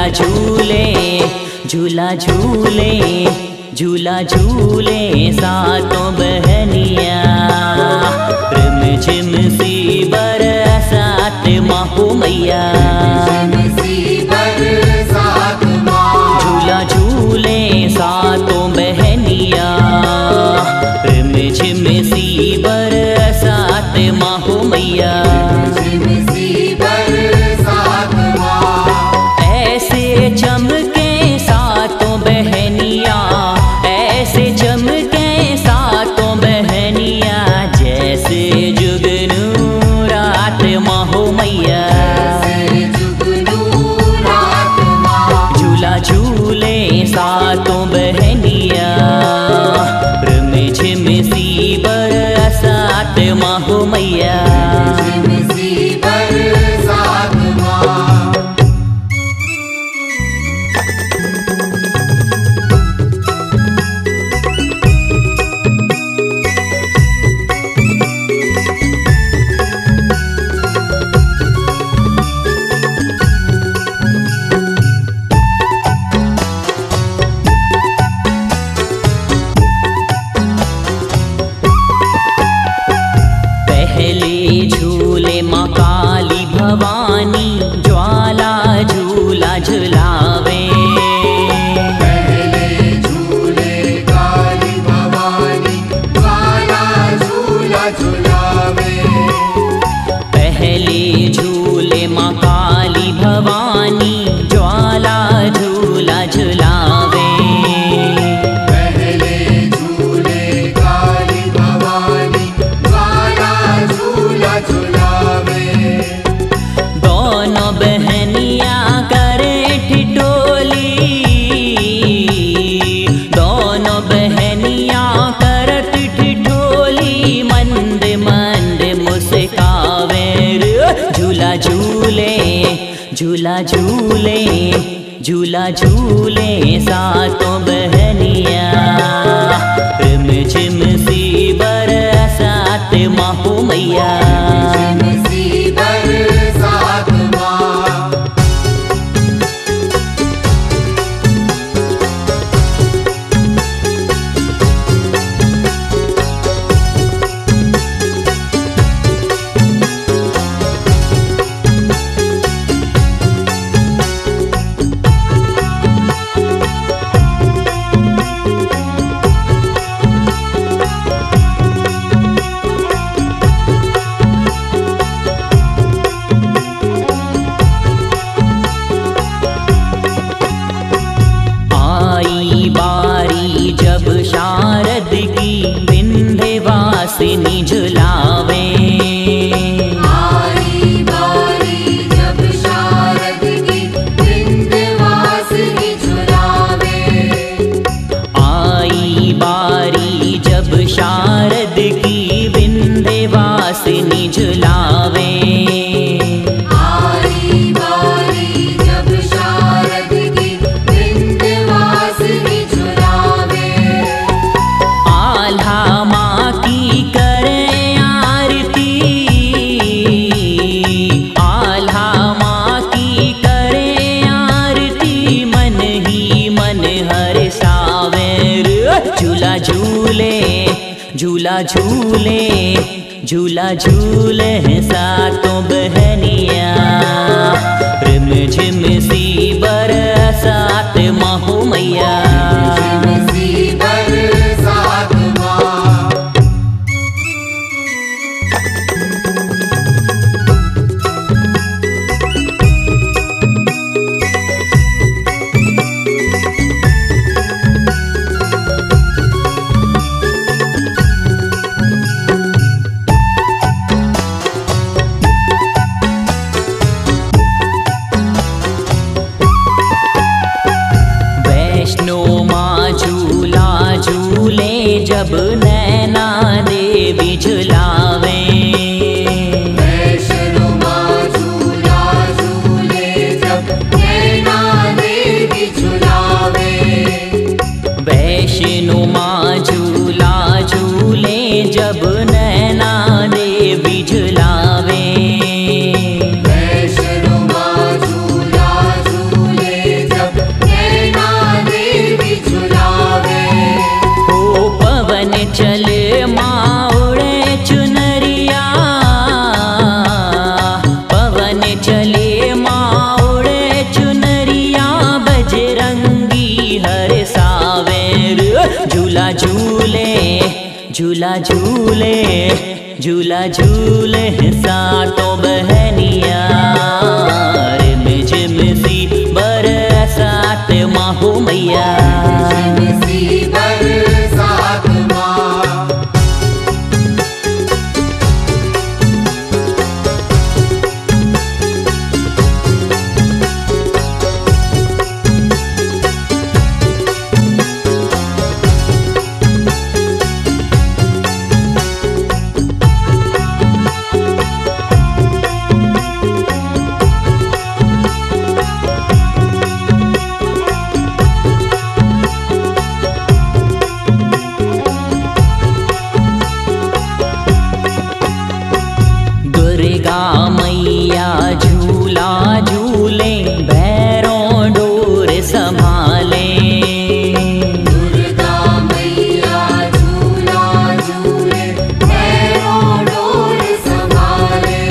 झूला झूले झूला झूले झूला झूले सातों बहनिया रिम झिम सी बरसात माहो मैया झूला झूले सातों बहनिया रिम झिम सी बरसात माहो मैया ऐसे चमके सातों बहनिया ऐसे चमके सातों बहनिया जैसे जुगनू रात माहो मैया झूला झूले सातों बहनिया रिम झिम सी बरसात माहो मैया पहले झूले माँ काली भवानी ज्वाला झूला झुलावे पहले झूले काली भवानी ज्वाला झूला झुलावे पहले झूले माँ काली भवानी ज्वाला झूला झुलावे दोनों बहनिया करे ठिठोली दोनों बहनिया करत ठिठोली मंद मंद मुस्कावे झूला झूले झूला झूले झूला झूले सातों बहनिया रिम झिम सी बरसात माहो मैया बारी जब शारद की विंध्यवासिनी झुलावे आई बारी जब शारद की विंध्यवासिनी झुलावे आई बारी जब शारद की विंध्यवासिनी झुलावे झूला झूले झूला झूले झूला झूले सातों बहनिया रिम झिम सी बरसात माहो मैया झूला झूले झूला झूले सातों बहनिया रिम झिम सी बरसात माहो मैया सी बरसात माँ दुर्गा मैया झूला झूले भैरों डोर संभाले दुर्गा मैया झूला झूले भैरों डोर संभाले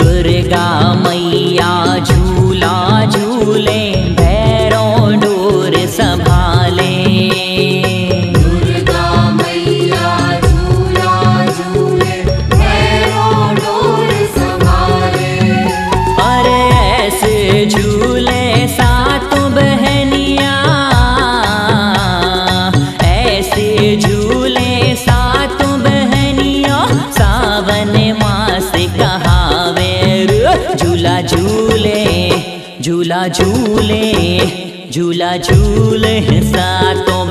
दुर्गा मैया झूला झूले भैरों डोर संभाले दुर्गा मैया झूला झूले भैरों डोर संभाले अरे ऐसे झूले सातों बहनिया ऐसे झूले सातों बहनिया सावन मास कहावे झूला झूले झूला झूले झूला झूले सातों